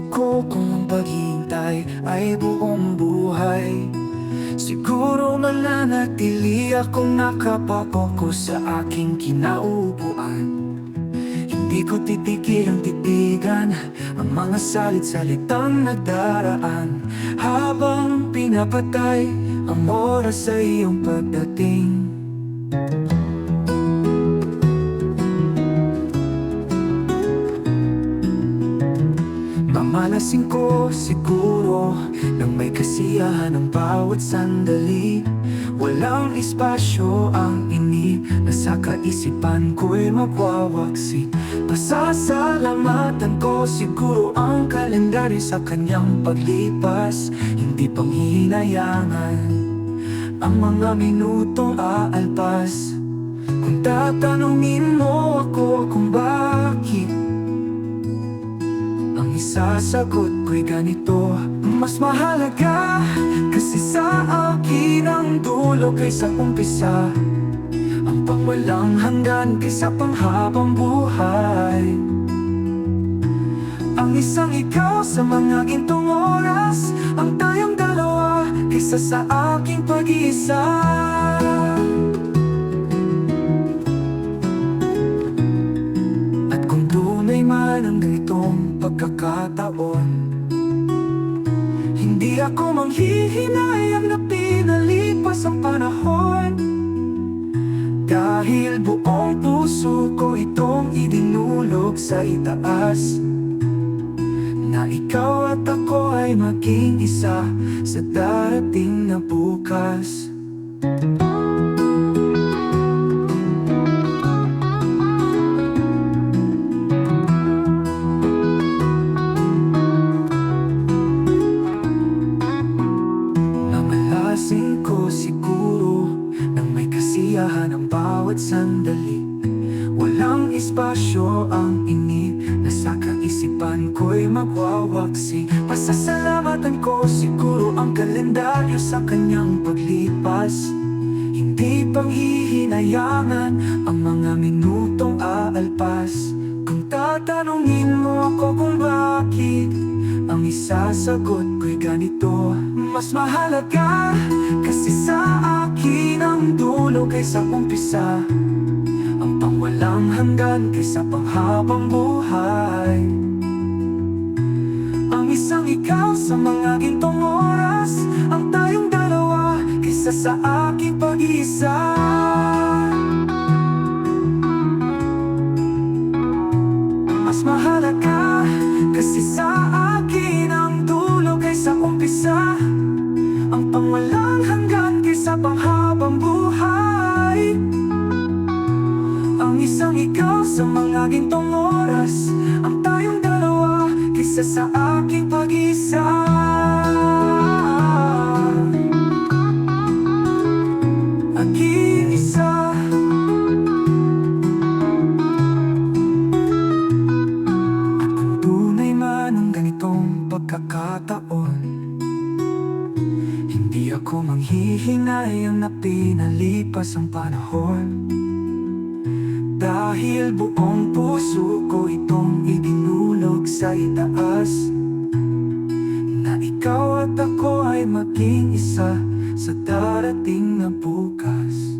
isip ko kung ang paghihintay ay buong buhay, siguro mananatili akong nakapapokus sa aking kinaupuan. Hindi ko titigilang titigan ang mga salit-salitang nagdaraan, habang pinapatay ang oras sa iyong pagdating. Mamalasin ko siguro nang may kasiyahan ang bawat sandali. Walang espasyo ang inip na sa kaisipan ko'y magwawaksi. Pasasalamatan ko siguro ang kalendaryo sa kanyang paglipas. Hindi panghihinayangan ang mga minutong aalpas. Kung tatanungin mo ako kung bakit, ang isasagot ko'y ganito: mas mahalaga kasi sa akin ang dulo kaysa umpisa, ang pangwalang hanggan kaysa panghabang buhay. Ang isang ikaw sa mga gintong oras, ang tayong dalawa kaysa sa aking pag-iisa. At kung tunay man ang ganitong pagkakataon, hindi ako manghihinayang na pinalipas ang panahon, dahil buong puso ko itong idinulog sa itaas, na ikaw at ako ay maging isa sa darating na bukas. Namalasin ko siguro nang may kasiyahan ang bawat sandali. Walang espasyo ang inip na sa kaisipan ko'y magwawaksi. Pasasalamatan ko siguro ang kalendaryo sa kanyang paglipas. Hindi panghihinayangan ang mga minutong aalpas. Kung tatanungin mo ako kung bakit, ang isasagot ko'y ganito: mas mahalaga kasi sa akin ang dulo kaysa umpisa, ang pangwalang hanggan kaysa panghabang buhay. Ang isang ikaw sa mga gintong oras, ang tayong dalawa kaysa sa aking pag-iisa. Mas mahalaga kasi sa akin ang dulo kaysa umpisa, ang pangwalang hanggan kaysa panghabang buhay. Ang isang ikaw sa mga gintong oras, ang tayong dalawa kaysa sa aking pag-iisa. Aking isa. At kung tunay man ang ganitong pagkakataon, hindi ako manghihinayang na pinalipas ang panahon, dahil buong puso ko itong idinulog sa itaas, na ikaw at ako ay maging isa sa darating na bukas.